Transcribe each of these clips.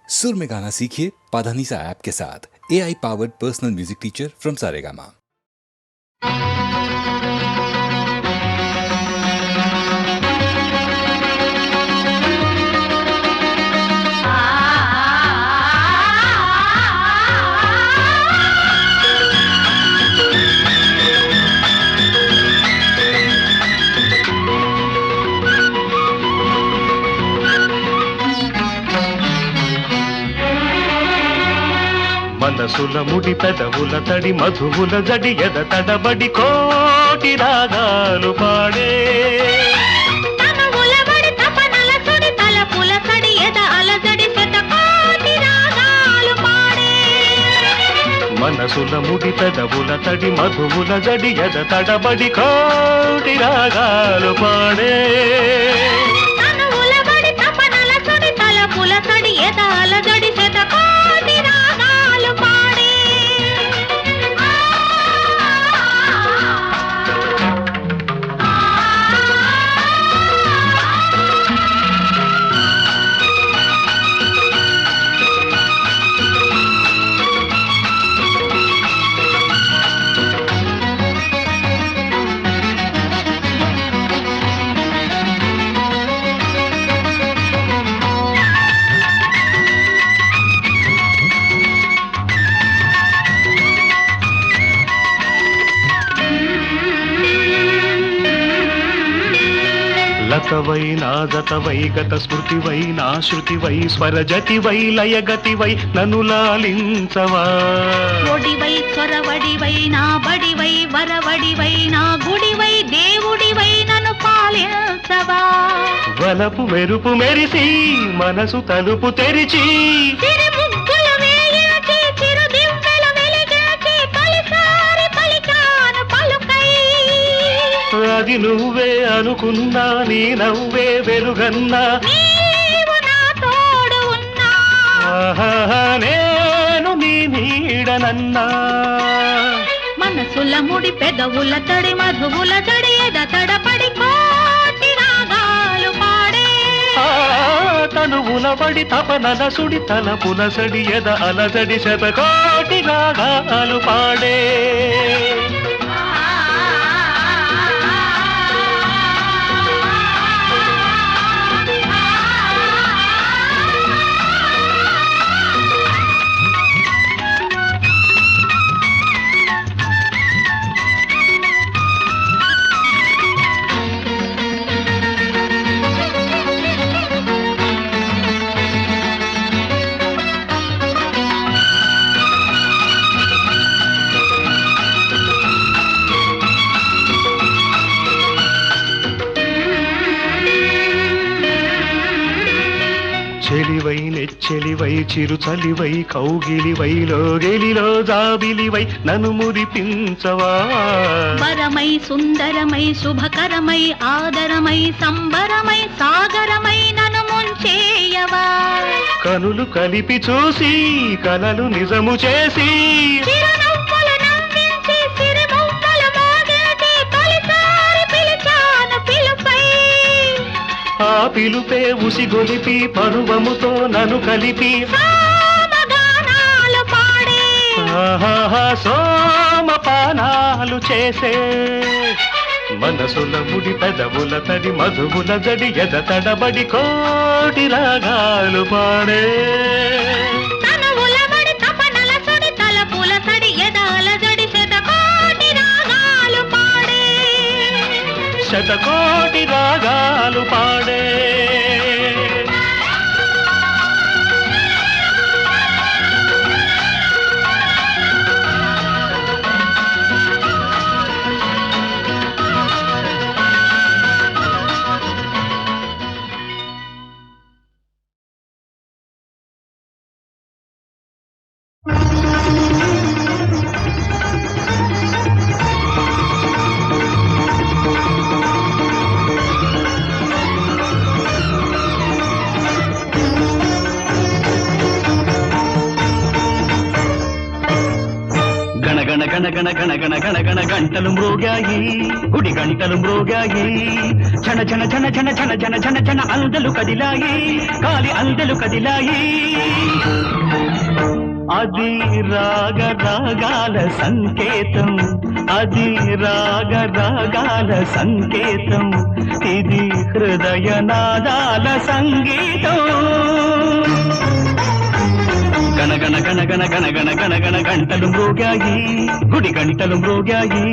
सुर में गाना सीखिए पाधानीसा ऐप के साथ। AI powered personal music teacher from Saregama. మనసుల ముడి పెదవుల తడి మధువుల జడి ఎద తడబడి కోటి రాగాలు పాడే తనువులబడి తపనల సుడి తలపుల సడి ఎద అలజడి శతకోటి రాగాలు పాడే మనసుల ముడి పెదవుల తడి మధువుల జడి ఎద తడబడి కోటి రాగాలు పాడే తనువులబడి తపనల సుడి తలపుల సడి ఎద అలజడి శతకోటి రాగాలు పాడే లతవై నాదతవై గత స్మృతివై నా శృతివై స్వరజతివై లయగతివై నన్ను లాలించవా ఒడివై చొరవడివై నా బడివై వరవడివై నా గుడివై దేవుడివై నన్ను పాలించవా వలపు మెరుపు మెరిసి మనసు తలుపు తెరిచి చిరుముగ్గులు వేయించి చిరుదివ్వెలు వెలిగించి తొలిసారి పలికాను పలుకై అది నువ్వే అనుకున్నా నీ నవ్వే వెలుగన్నా నీవు నా తోడు ఉన్నా ఆహా, నేను నీ నీడనన్నా మనసుల ముడి పెదవుల తడి మధువుల జడి ఎద తడపడి కోటి రాగాలు పాడే ఆ, తనువుల బడి తపనల సుడి తలపుల సడి ఎద అలజడి శతకోటి రాగాలు పాడే చెలివై నెచ్చెలివై చిరుచలివై కౌగిలివై లోగెలిలో జాబిలివై నన్ను మురిపించవా వరమై సుందరమై శుభకరమై ఆదరమై సంబరమై సాగరమై నన్ను ముంచేయవా కనులు కలిపి చూసి కలలు నిజము చేసి చిరునవ్వులు నవ్వించి సిరిమౌనలు మోగించి తొలిసారి పిలిచాను పిలుపై ఆ పిలుపే ఉసిగొలిపి పరువముతో నన్ను కలిపి సామగానాలు పాడే ఆహాహా, సోమపానాలు చేసే మనసుల ముడి పెదవుల తడి మధువుల జడి ఎద తడబడి కోటి రాగాలు పాడే తనువులబడి తపనల సుడి తలపుల సడి ఎద అలజడి శతకోటి రాగాలు పాడే శతకోటి రాగాలు పాడే గణ గణ గణ గణ గణ గణ గంటలు మ్రోగాయి గుడి గంటలు మ్రోగాయి ఛన ఛన ఛన ఛన ఛన ఛన ఛన ఛన అందలు కదిలాయి కాలి అందలు కదిలాయి అది రాగ రాగాల సంకేతం అది రాగ రాగాల సంకేతం ఇది హృదయ నాదాల సంగీతం గణ గణ గణ గణ గణ గణ గణ గణ గంటలు మ్రోగాయి గుడి గంటలు మ్రోగాయి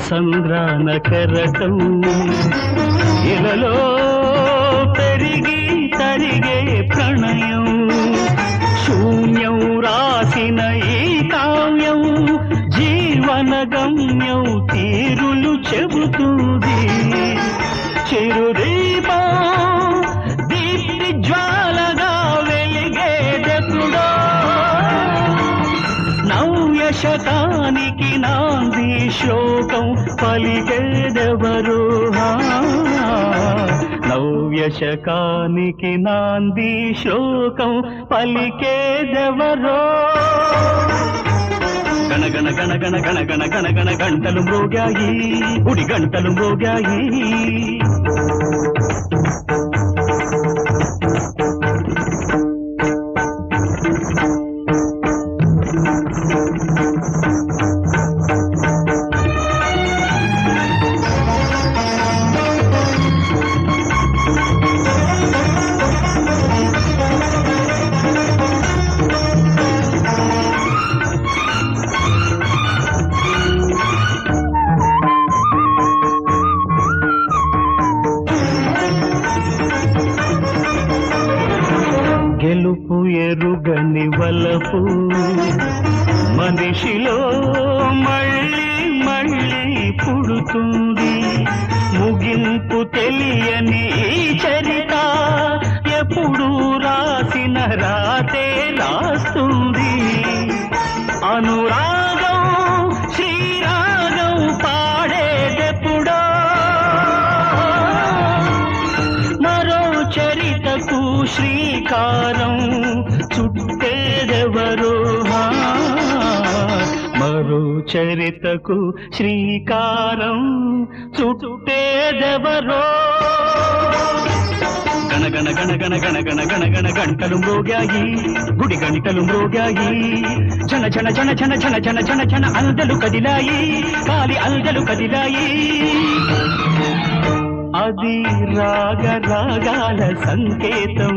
సంద్రాన కెరటం ఇలలో పెరిగి తరిగే ప్రణయం శూన్యం రాసిన ఈ కావ్యం జీవన గమ్యం తీరులు చెబుతుంది చిరుదీపం దీప్తి జ్వాలగా వెలిగేదెప్పుడో నవ్య శతానికి నాంది శ్లోకం పలికేదెవరు నవ్య శకానికి నాంది శ్లోకం పలికేదెవరో గణ గణ గణ గణ గణ గణ గణ గణ గంటలు మ్రోగాయి గుడి గంటలు మ్రోగాయి గెలుపు ఎరుగని వలపు మనిషిలో మళ్ళీ మళ్ళీ పుడుతుంది ముగింపు తెలియని చరిత ఎప్పుడు రాసిన రాతే రాస్తుంది అనురాగం శ్రీరాగం పాడేదెప్పుడో మరో చరితకు శ్రీకారం చుట్టేదెవరో మరో చరితకు శ్రీకారం చుట్టేదెవరో గణ గణ గణ గణ గణ గణ గణ గణ గంటలు మ్రోగాయి గుడి గంటలు మ్రోగాయి ఛన ఛన ఛన ఛన ఛన ఛన ఛన ఛన అందలు కదిలాయి కాలి అందలు కదిలాయి అది రాగ రాగాల సంకేతం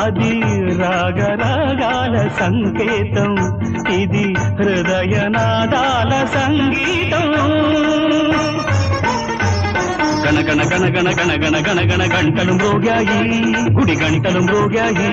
అది రాగ రాగాల సంకేతం ఇది హృదయ నాదాల సంగీతం గణ గణ గణ గణ గణ గణ గణ గణ గంటలు మ్రోగాయి గుడి గంటలు మ్రోగాయి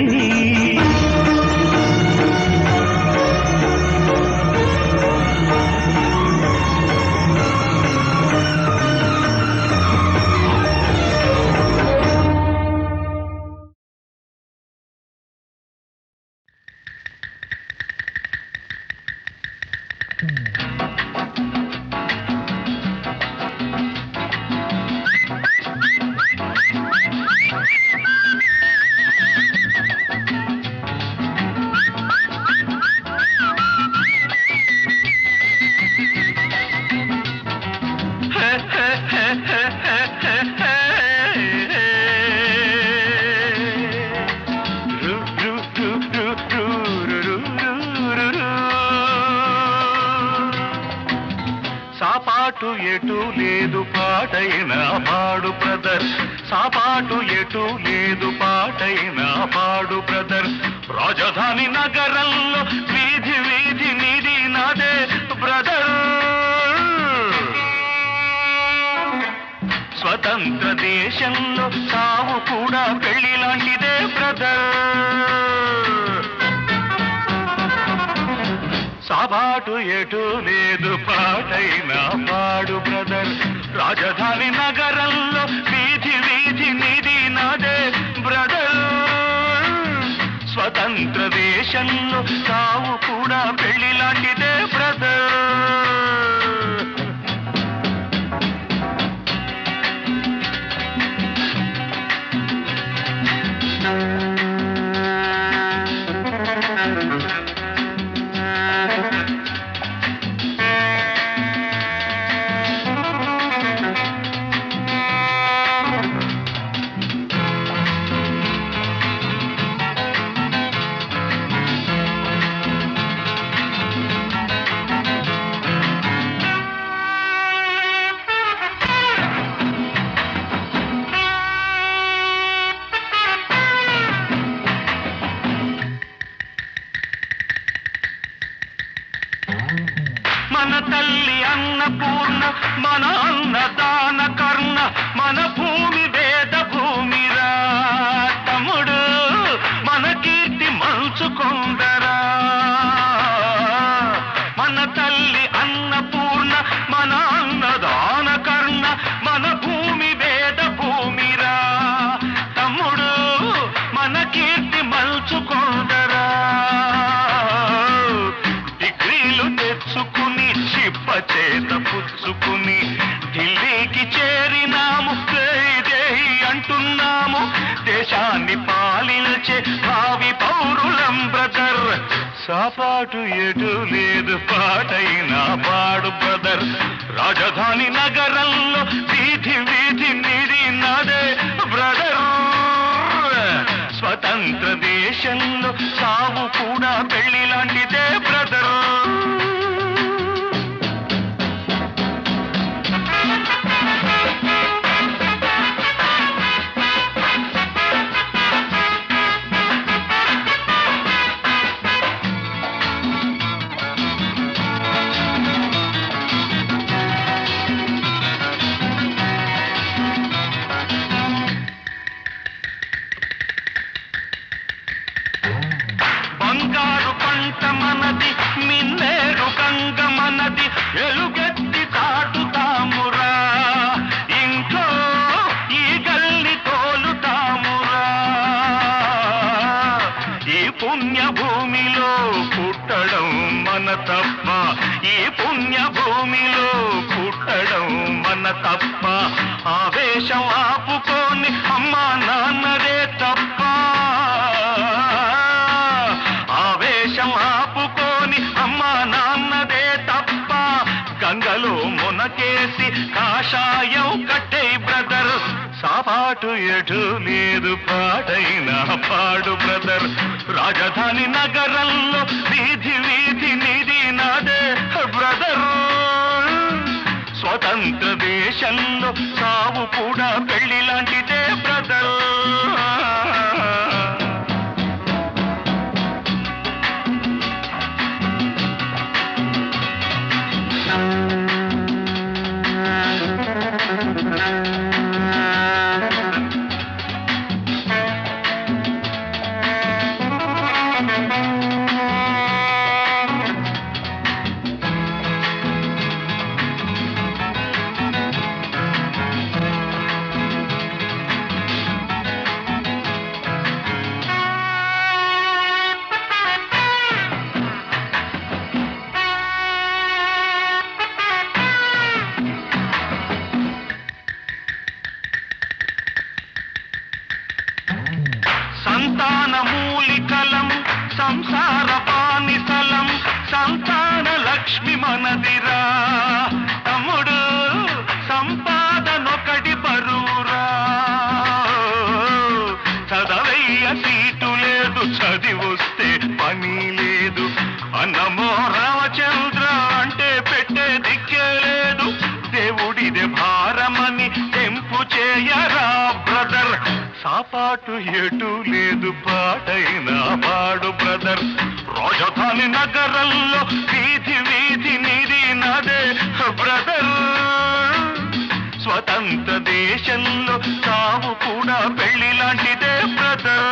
సాపాటు ఎటు లేదు పాటైన పాడు బ్రదర్ సాపాటు ఎటు లేదు పాటైన పాడు బ్రదర్ రాజధాని నగరంలో వీధి వీధి నీది నాదే బ్రదర్ స్వతంత్ర దేశంలో సావు కూడా పెళ్లి లాంటిదే బ్రదర్ సాబా సాపాటు ఎటు లేదు పాటైనా పాడు బ్రదర్ రాజధాని నగరంలో వీధి వీధి నిధి నాదే బ్రదర్ స్వతంత్ర దేశంలో సావు కూడా పెళ్లి లాంటిదే బ్రదర్ మన తల్లి అన్నపూర్ణ మన అన్నదాన కర్ణ మన భూమి వేద భూమిరా తమ్ముడు మన కీర్తి మంచుకొందరా మన తల్లి అన్నపూర్ణ మన అన్నదాన కర్ణ మన భూమి వేద భూమిరా తమ్ముడు మన కీర్తి మంచుకొందరా డిగ్రీలు తెచ్చుకుని చిప్ప చేత పుచ్చుకుని ఢిల్లీకి చేరినాము జై అంటున్నాము దేశాన్ని పాలించే భావి పౌరులం బ్రదర్ సాపాటు ఎటు లేదు పాటైనా పాడు బ్రదర్ రాజధాని నగరంలో వీధి వీధి నిధి నాదే బ్రదర్ స్వతంత్ర దేశంలో సావు కూడా పెళ్లి లాంటిదే బ్రదర్ బంగారు పంట మనది మిన్నేరు గంగ మనది ఎలుగెత్తి దాటుతామురా ఇంట్లో ఈ గల్లి తోలుతామురా ఈ పుణ్య భూమిలో పుట్టడం మన తప్ప ఈ పుణ్య భూమిలో పుట్టడం మన తప్ప ఆవేశం ఆపుకొని అమ్మా నాన్నదే తప్ప ఆవేశం ఆపుకొని అమ్మా నాన్నదే తప్ప గంగలో మునకేసి కాషాయం కట్టే బ్రదర్ సాపాటు ఎటు లేదు పాటైనా పాడు బ్రదర్ రాజధాని నగరంలో వీధి వీధి నిధి నాదే బ్రదర్ స్వతంత్ర దేశంలో సావు కూడా పెళ్లి లాంటిదే బ్రదర్ సంతాన మూలికలం సంసార పానిసలం సంతాన లక్ష్మి మనదిరా తమ్ముడు సంపాదనొకటి బరువురా చదవయ్య సీటు లేదు చదివొస్తే పని లేదు అన్నమో రామచంద్ర అంటే పెట్టే దిక్కే లేదు దేవుడిదే భారమని తెంపు చేయరా బ్రదర్ సాపాటు ఎటు లేదు పాటైనా పాడు బ్రదర్ రాజధాని నగరంలో వీధి వీధి నిధి నాదే బ్రదర్ స్వతంత్ర దేశంలో సావు కూడా పెళ్లి లాంటిదే బ్రదర్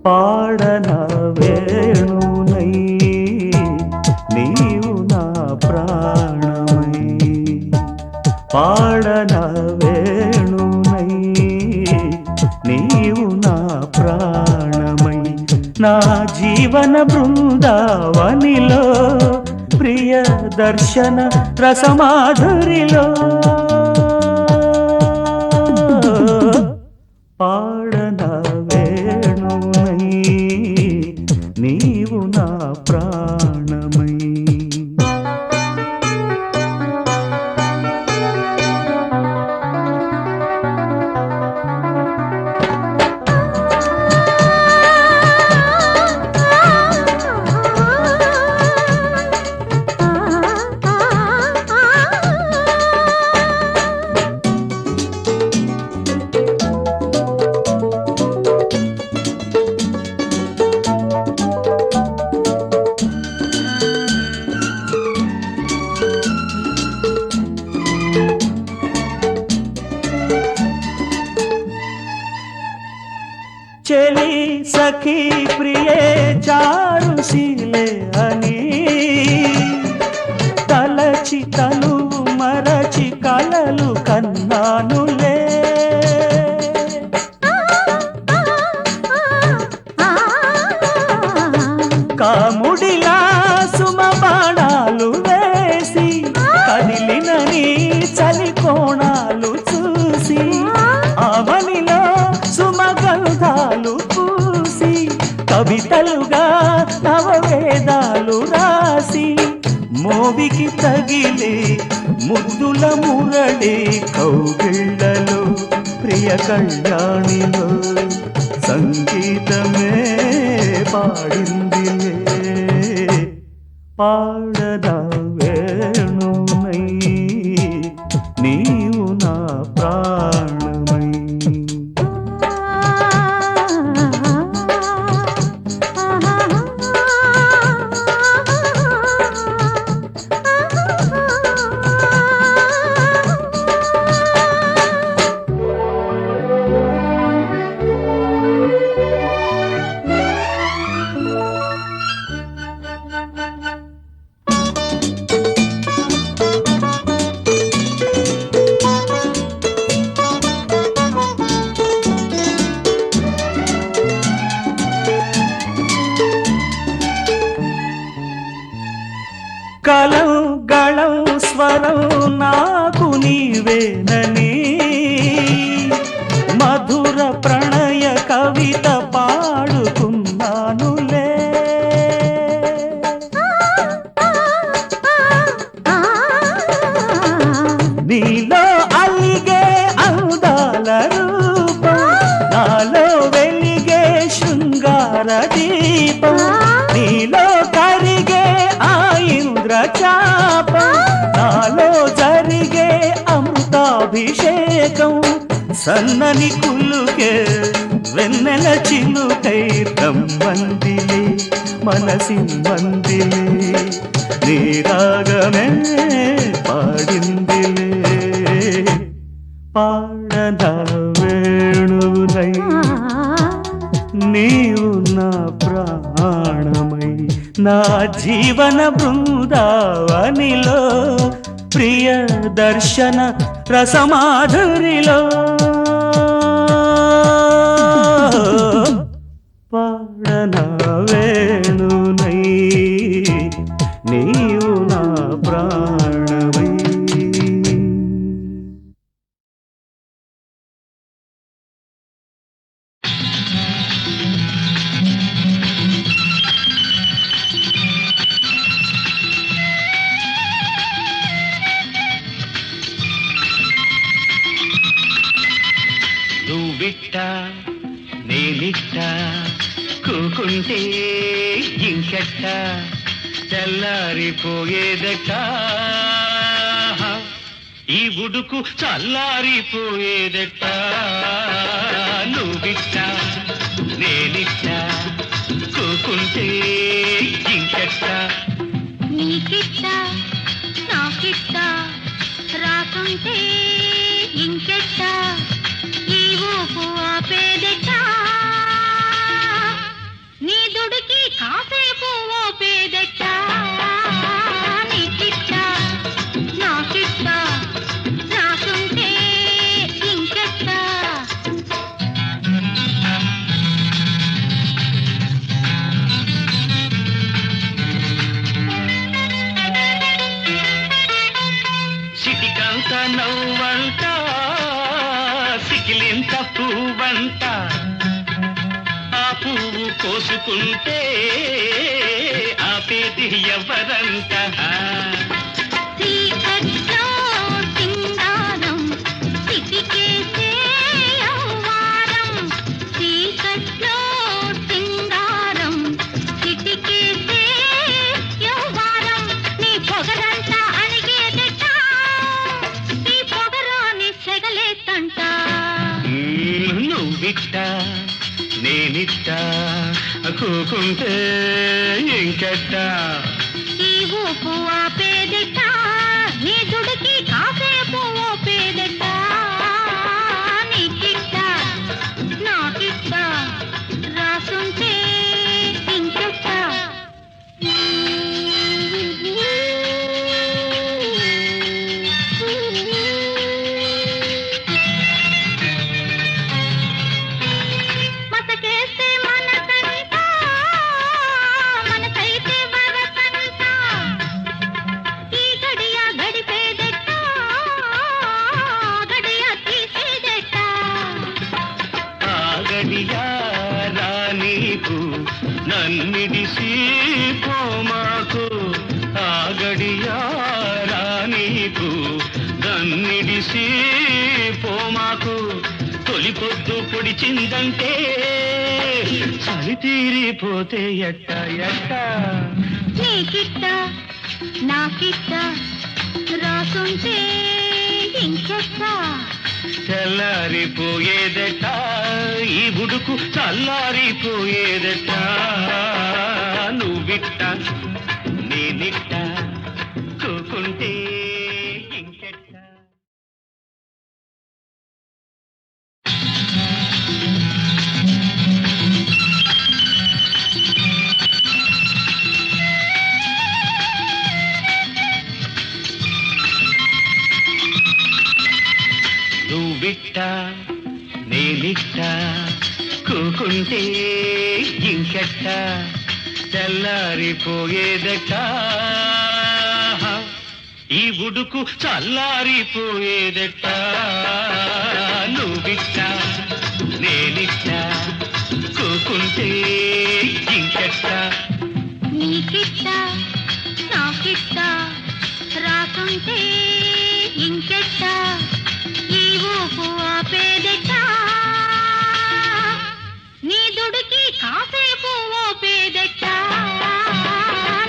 పాడన వేణునై నీవు నా ప్రాణమై పాడన వేణునై నీవు నా ప్రాణమై నా జీవన బృందావనిలో ప్రియ దర్శన రసమాధురిలో పాడన వేణునై నీవు నా ప్రాణమై చెలి సఖీ ప్రియే చారుశీలే అని తలచి తనువు మరచి కలలు కన్నానులే కాముడిలా సుమ బాణాలు వేసి కదిలిన నీ చలి కోణాలు చూసి ఆవనిలో సుమగంధాలు పూసి కవితలుగా నవవేదాలు రాసి మోవికి తగిలి ముద్దుల మురళి కౌగిళ్ళలో ప్రియ కళ్యాణిలో సంగీతమే పాడిందిలే పాడద వేణునై నీవు నా ప్రాణమై కలం గళం స్వరం నాకు నీవేనని మధుర ప్రణయ కవిత పాడుకున్నానులే నీలో అలిగే అందాల రూపం నాలో వెలిగే శృంగార దీపం నీలో కరిగే ఇంద్రచాపం నాలో జరిగే అమృతాభిషేకం సన్నని కులుకే వెన్నెల చిలుకై రమ్మందిలే మనసిమ్మందిలే నీ రాగమే పాడిందిలే పాడన వేణునై నీవు నా ప్రాణమై నా జీవన బృందావనిలో ప్రియ దర్శన రసమాధురిలో పాడన వేణునై నీవు నా ప్రాణమై నువ్విట్ట నేనిట్ట కూకుంటే ఇంకెట్ట తెల్లారిపోయేదట ఈ ఉడుకు చల్లారిపోయేదట నువ్విట్ట నేనిట్ట కూకుంటే ఇంకెట్ట నీకిట్ట నాకిట్ట రాకుంటే ఇంకెట్ట ఈ ఊపు ఆపేదట కోసుకుంటే ఆపేది ఎవరంట చీకట్లో సింగారం చిటికేసే యవ్వారం చీకట్లో సింగారం చిటికేసే యవ్వారం నీ పొగరంతా అణిగేదట నీ పొగరాని సెగలేతంట నువ్విట్ట నేనిట్ట కూకుంటే ఇంకెట్ట ఈ ఊపు ఆపేదట నీ దుడికి కాసేపు ఓపేదట నీకిట్ట నాకిట్ట రాసుంటే ఇంకెట్ట మసకేస్తే మనసంతా మనసైతే వరసంతా ఈ గడియ గడిపేదెట్ట గడియ తీసేదెట్ట ఆ గడియారా నీకు నన్నిడిసి పోమాకు ఆ గడియారా నీకు నన్నిడిసి పోమాకు తొలి పొద్దు పొడిచిందంటే చలి తీరిపోతే ఎట్ట ఎట్ట నీకిట్ట నాకిట్ట రాసుంటే ఇంకెట్ట తెల్లారిపోయేదట ఈ బుడుకు చల్లారిపోయేదట నువ్విట్ట నేనిట్ట కూకుంటే ఇంకెట్ట నువ్విట్ట నేనిట్ట కూకుంటే ఇంకెట్ట తెల్లారిపోయేదట ఈ ఉడుకు చల్లారిపోయేదట నువ్విట్ట నేనిట్ట కూకుంటే ఇంకెట్ట నీకిట్ట నాకిట్ట రాసుంటే ఇంకెట్ట ఈ ఊపు ఆపేదెట్ట నీ దుడికి కాసేపు ఓపేదెట్ట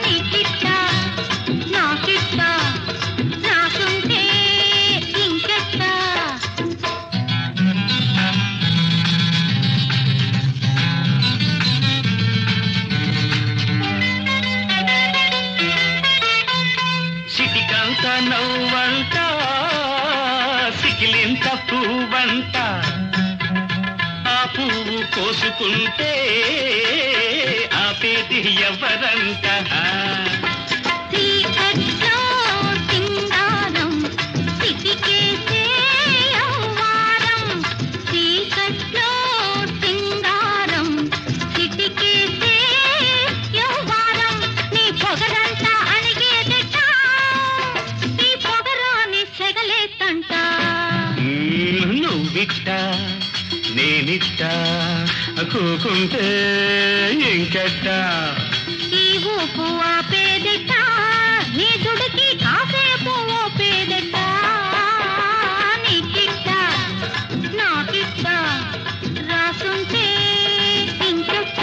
నీకిట్ట నాకిట్ట రాసుంటే ఇంకెట్ట సిటికంత నవ్వంట సికిలింత పువ్వంట ఆ పువ్వు కోసుకుంటే ఆపేది ఎవరంట చీకట్లో సింగారం చిటికేసే యవ్వారం చీకట్లో సింగారం చిటికేసే యవ్వారం నీ పొగరంతా అణిగేదట నీ పొగరాని సెగలేతంట నువ్విట్ట నేనిట్ట కూకుంటే ఇంకెట్ట ఈ ఊపు ఆపేదట నీ దుడికి కాసేపు ఓపేదట నీకిట్ట నాకిట్ట రాసుంటే ఇంకెట్ట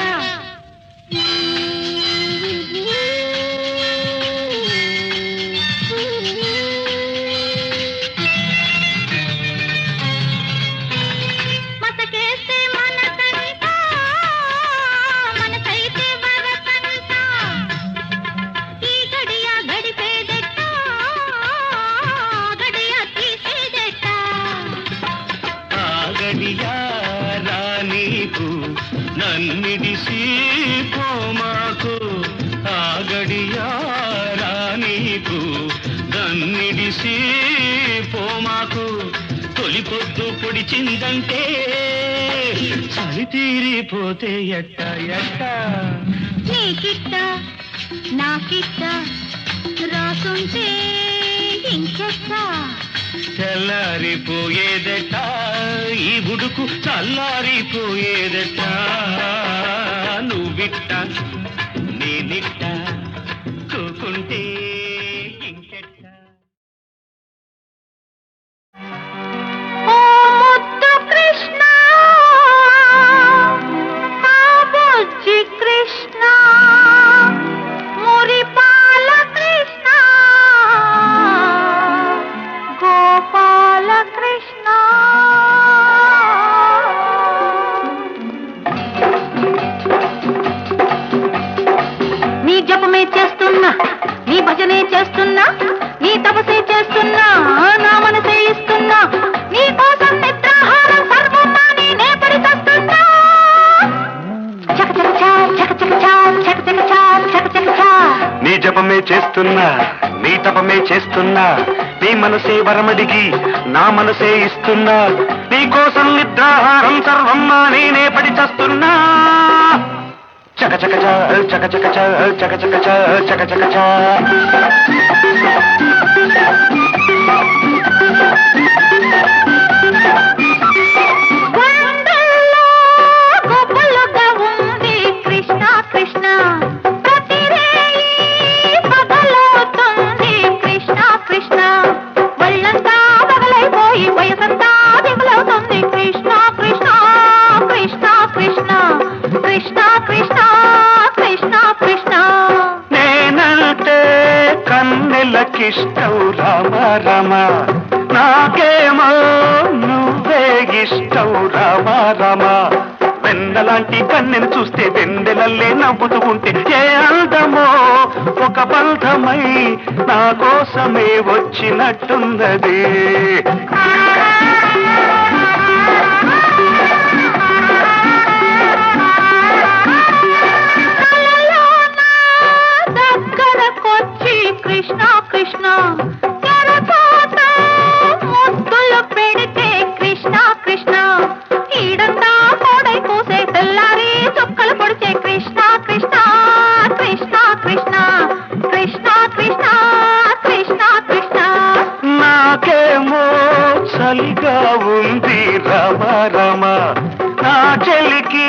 మసకేస్తే మనసంతా మనసైతే వరసంతా ఈ గడియ గడిపేదెట్ట గడియ తీసేదెట్ట ఆ గడియారా నీకు నన్నిడిసి పోమాకు ఆ గడియారా నీకు నన్నిడిసి పోమాకు తొలి పొద్దు పొడిచిందంటే చలి తీరిపోతే ఎట్ట ఎట్ట నీకిట్ట నాకిట్ట రాసుంటే ఇంకెట్ట తెల్లారిపోయేదట ఈ బుడుకు చల్లారిపోయేదట నువ్వు పిట్ట నేనిట్ట కూకుంటే ఇంకెట్ట. ఓ ముద్దు కృష్ణ నా బుజ్జి కృష్ణ మురిపాల కృష్ణ గోపాల కృష్ణ నీ జపమే చేస్తున్నా నీ భజనే చేస్తున్నా నీ తపసే చేస్తున్నా నా మనసే ఇస్తున్నా నీ కోసం నిద్రాహారం సర్వం నేనే పరితస్తున్నా చక చక చా చక చక చా చక చక చా చక చక చా నీ జపమే చేస్తున్నా నీ తపమే చేస్తున్నా నీ మనసే వరమడిగి నా మనసే ఇస్తున్నా నీ కోసం నిద్రాహారం సర్వం నేనే పడి చస్తున్నా చక చక చా చక చక చా చక చక చా చక చక చా గుండెల్లో గుబులుగా ఉంది కృష్ణ కృష్ణ ప్రతి రేయి బదలవుతుంది కృష్ణ కృష్ణ ఒళ్ళంతా బగలైపోయి వయసంతా దిగులవుతుంది కృష్ణ కృష్ణ కృష్ణ కృష్ణ కృష్ణ కృష్ణ కృష్ణ కృష్ణ నేనంటే కన్నెలకిష్టం రామ రామ నాకేమో నువ్వే ఇష్టం రామ రామ వెన్నలాంటి కన్నెను చూస్తే వెన్నెలల్లే నవ్వుతూ ఉంటే ఏ అందమో ఒక బంధమై నా కోసమే వచ్చినట్టున్నది దగ్గరకొచ్చి కృష్ణ కృష్ణ ఎరపోత ముద్దులు పెడితే కృష్ణ కృష్ణ ఈడంతా కోడై కూసే తెల్లారి చుక్కలు పొడిచే కృష్ణ కృష్ణ కృష్ణ కృష్ణ కృష్ణ కృష్ణ కృష్ణ కృష్ణ నాకేమో చలిగా ఉంది రామ రామ నా చెలికి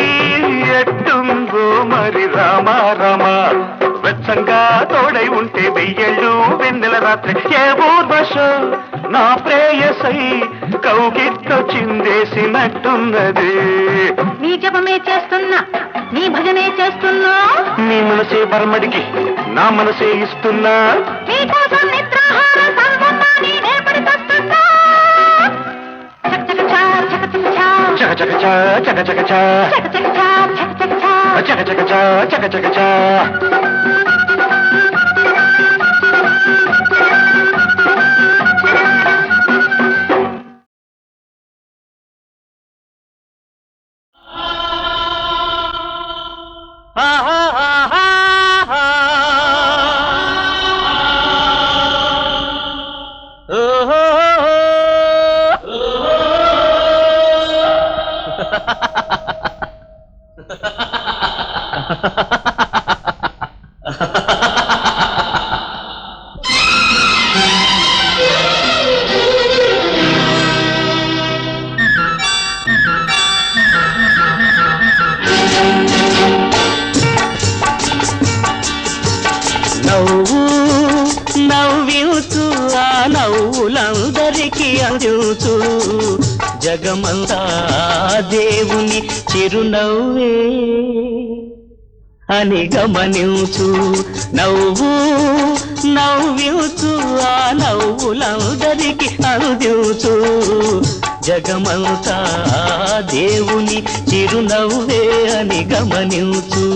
ఎట్టుందో మరి రామ రామ వెచ్చంగా తోడై ఉంటే వెయ్యేళ్ళు వెన్నెల రాత్రి ఏ ఊర్వశ నా ప్రేయసై కౌగిట్లో చిందేసినట్టున్నది నీ జపమే చేస్తున్నా నీ భజనే చేస్తున్నా నీ మనసే బర్మడికి నా మనసే ఇస్తున్నా నీ కోసం నిద్రాహారం సర్వం నేనే పరితస్తున్నా చక చక చా చక చక చా చక చక చా చక చక చా చక చక చా చక చక చా చక చక చా నవ్వు నవ్వించు ఆ నవ్వులందరికీ అందించు జగమంతా దేవుని చిరునవ్వే అని గమనించు నవ్వు నవ్వించు ఆ నవ్వులందరికీ అందించు జగమంతా దేవుని చిరునవ్వే అని గమనించు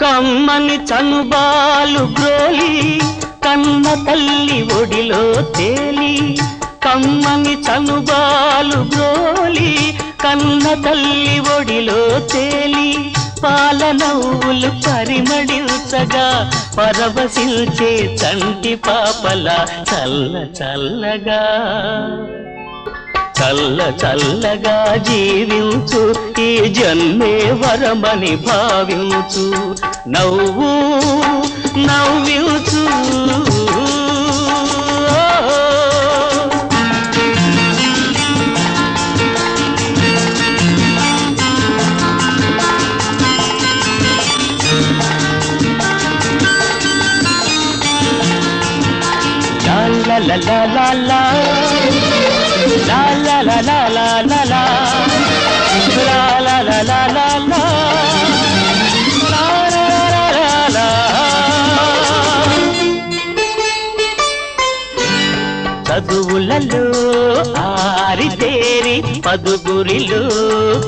కమ్మని చనుబాలు గ్రోలి కన్న తల్లి ఒడిలో తేలి కమ్మని చనుబాలు గ్రోలి కన్న తల్లి ఒడిలో తేలి పాల నవ్వులు పరిమళించగా పరవశించే చంటి పాపల చల్ల చల్లగా చల్ల చల్లగా జీవించు ఈ జన్మే వరమని భావించు నవ్వు నవ్వించు la la la la la la la la la la la la la la la la la la చదువులలో ఆరితేరి పదుగురిలో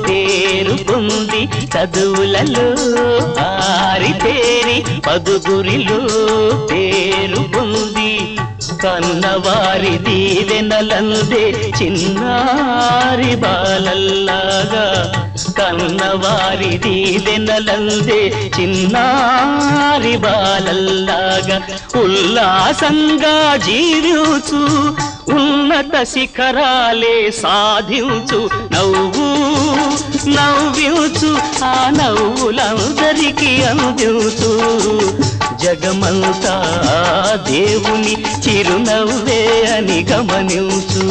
పేరుకుంది చదువులలో ఆరితేరి పదుగురిలో పేరుకుంది కన్నవారి దీవెనలందే చిన్నారి బాలల్లాగా కన్నవారి దీవెనలందే చిన్నారి బాలల్లాగా ఉల్లాసంగా జీవించు ఉన్నత శిఖరాలే సాధించు నవ్వు నవ్వించు ఆ నవ్వులందరికీ అందించు జగమంతా దేవుని చిరునవ్వే అని గమనించు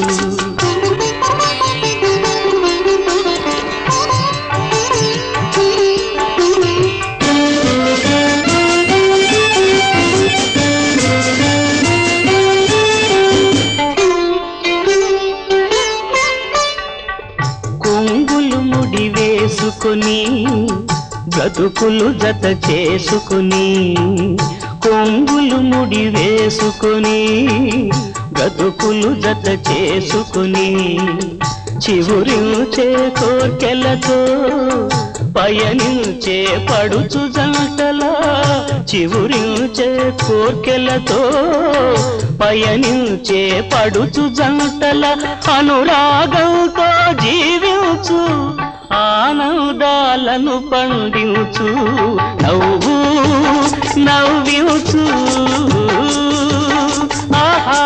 కొంగులు ముడి వేసుకుని బ్రతుకులు జత చేసుకుని కొంగులు ముడి వేసుకుని బ్రతుకులు జత చేసుకుని చివురించే కోర్కెలతో పయనించే పడుచు జంటలా చివురించే కోర్కెలతో పయనించే పడుచు జంటల అనురాగంతో జీవించు ఆనందాలను పండించు నవ్వు నవ్వించు ఆహా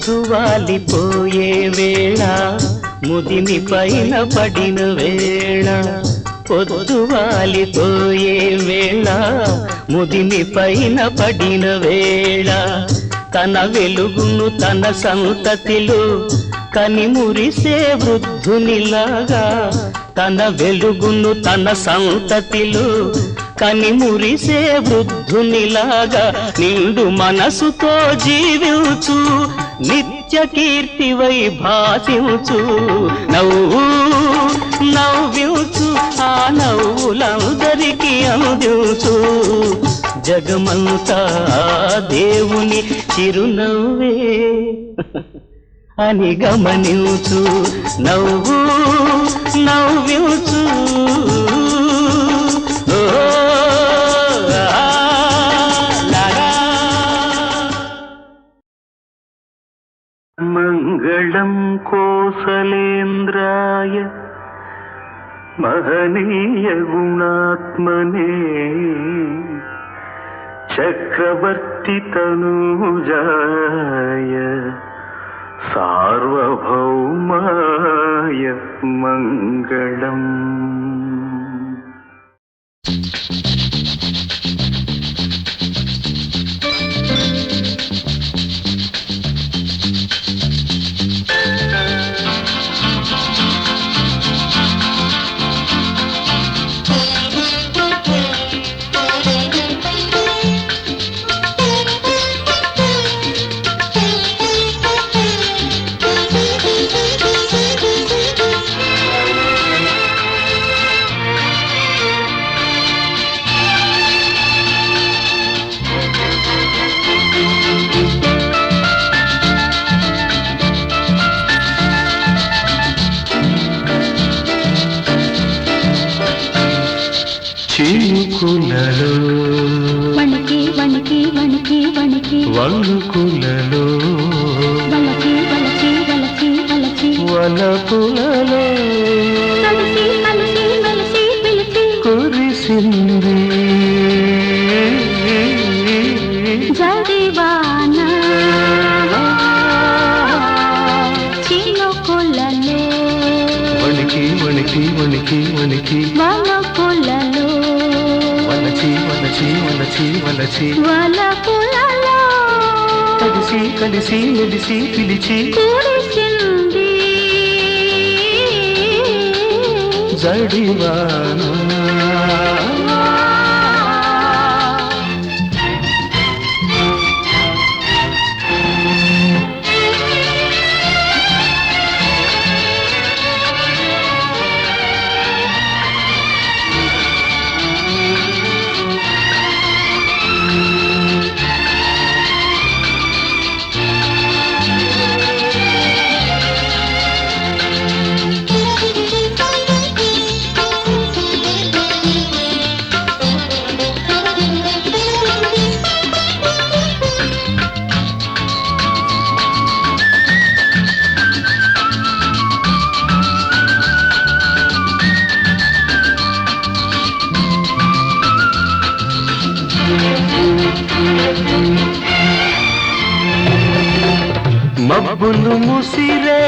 పొద్దువాలిపోయే వేళ ముదిమి పైన పడిన వేళ పొద్దువాలిపోయే వేళ ముదిమి పైన పడిన వేళ తన వెలుగును తన సంతతిలో కనిమురిసే వృద్ధునిలాగా తన వెలుగును తన సంతతిలో కనిమురిసే వృద్ధునిలాగా నిండు మనసుతో జీవించు నిత్య కీర్తివై భాసించు నవ్వు నవ్వించు ఆ నవ్వులందరికీ అందించు జగమంతా దేవుని చిరునవ్వే అని గమనించు నవ్వు నవ్వించు మంగళం కోసలేంద్రాయ మహనీయ గుణాత్మనే చక్రవర్తి తనూజాయ సార్వభౌమాయ మంగళం. వణుకులలో వణికి వణికి వణికి వణికి వణుకులలో వలచి వలచి వలచి వలచి వలపులలో కలిసి కలిసి మెలిసి పిలిచి కురిసింది జడివాన చినుకులలో వణికి వణికి వణికి వణికి వలపులలో వలచి వలచి వలచి వలచి వలపులలో కలిసి కలిసి మెలిసి పిలిచి కురిసింది జడివాన మబ్బులు ముసిరే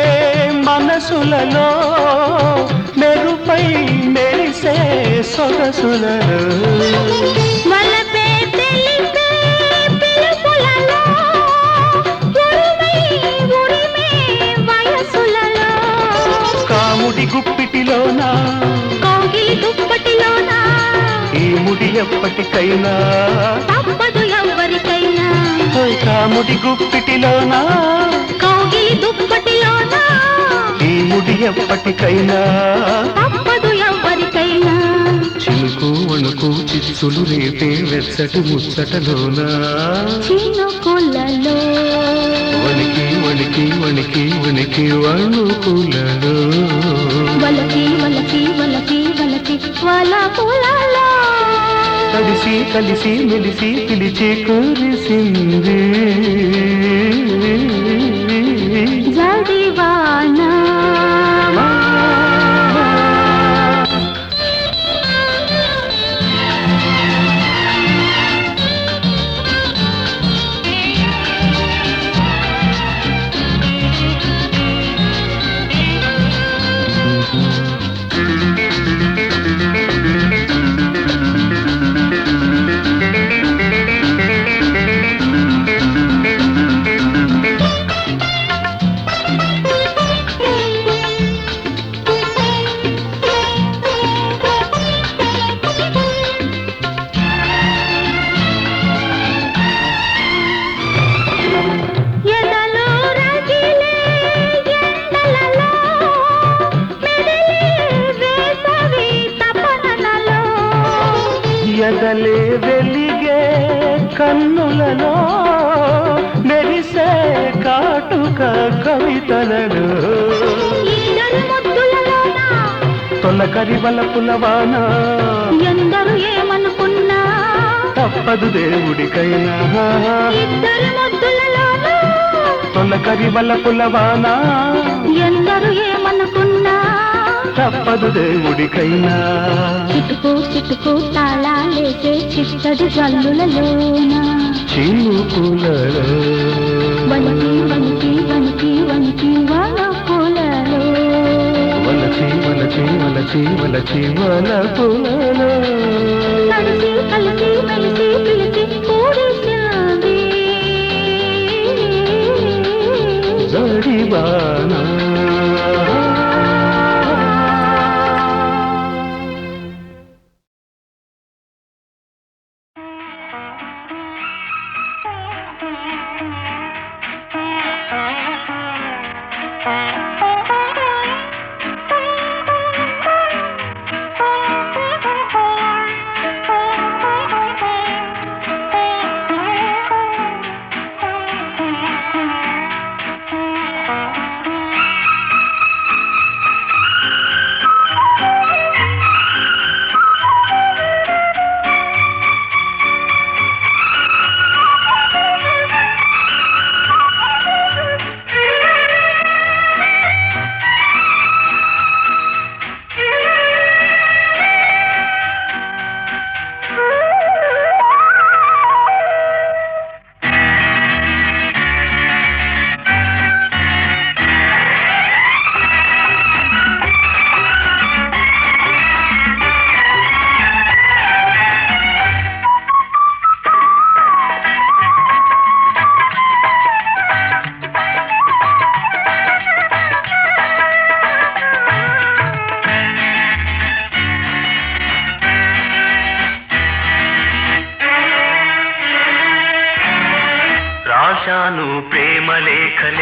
మనసులలో మెరుపై మెరిసే సొగసులలో వలపే తెలిపే పిలుపులలో ఉరిమే ఉరిమే వయసులలో కాముడి గుప్పిటిలోన కౌగిలి దుప్పటిలోన ఈ ముడి ఎప్పటికైనా తప్పదు ఎవ్వరికైనా కాముడి గుప్పిటిలోన కౌగిలి దుప్పటిలోన ఈ ముడి ఎప్పటికైనా తప్పదు ఎవ్వరికైనా చినుకు వణుకు చిచ్చులు రేపే వెచ్చటి ముచ్చటలోన చినుకులలో వణికి వణికి వణికి వణికి వణుకులలో వలకి వలకి వలకి వలకి వలపులలో కలిసి కలిసి మెలిసి పిలిచి కురిసింది జడివాన ఎదలో రగిలే ఎండలలో మెదిలే వేసవి తపనలలో ఎదలే వెలిగే కన్నులలో మెరిసే కాటుక కవితలలో ఈడరు ముద్దులలోన తొలకరి వలపులవాన ఎందరు ఏమనుకున్నా తప్పదు దేవుడికైనా ఇద్దరు ముద్దులలోన తొలకరి వలపులవాన ఎందరు ఏమనుకున్నా తప్పదు దేవుడికైనా చిటుకు చిటుకు తాళాలేసే చిత్తడి జల్లులలోన చినుకులలో వణికి వణికి వణికి వణికి వలపులలో వలచి వలచి వలచి వలచి వలపులలో కలిసి కలిసి మెలిసి పిలిచి కూడిసింది జడివాన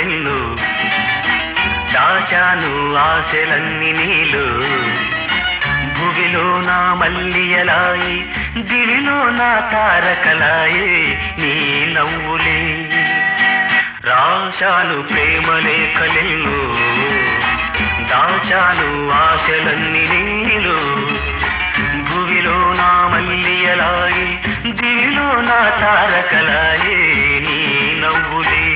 కలెల్లు దాచాను ఆశలన్నీ నీలు భువిలో నా మల్లియలాయి దివిలో నా తారకలాయి నీ నవ్వులే రాశాను ప్రేమలే కలెల్లు దాచాను ఆశలన్నీ నీలు భువిలో నా మల్లియలాయి దివిలో నా తారకలాయి నీ నవ్వులే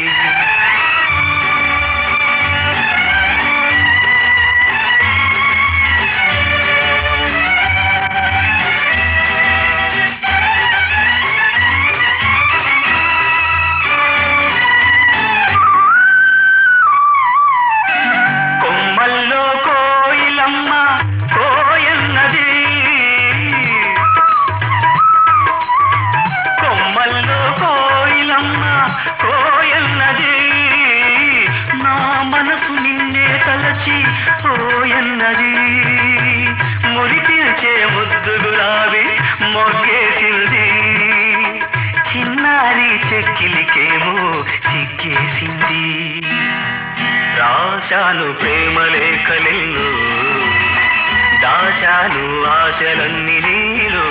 పోయన్నది మురిపించే ముద్దుగులావి మొగ్గేసింది చిన్నారి చెక్కిలికేమో చిక్కేసింది రాశాను ప్రేమలేఖలెన్నో దాచాను ఆశలన్నీ నీలో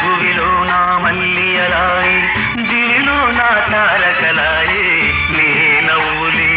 భువిలో నా మల్లియలాయి దివిలో నా తారకలాయి నీ నవ్వులే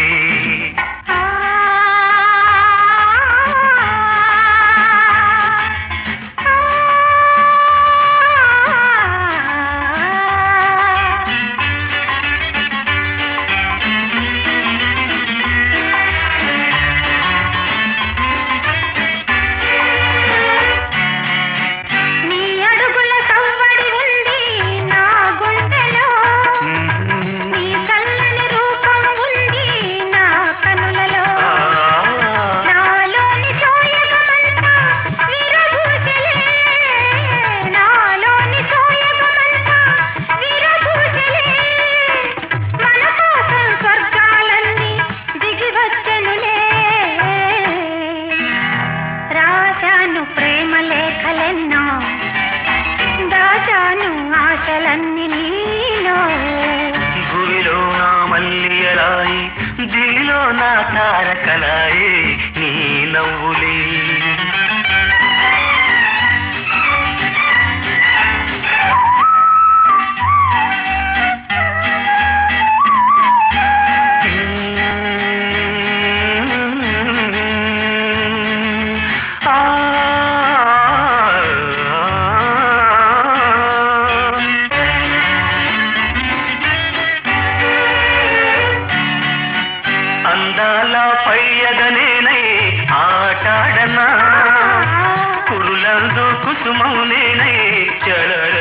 భూమిలో నా మల్లియలాయి దివిలో నా తారకలాయి నీ నవ్వులే అందాల పయ్యగనేనై ఆటాడనా కురులందు కుసుమౌనేనై చలర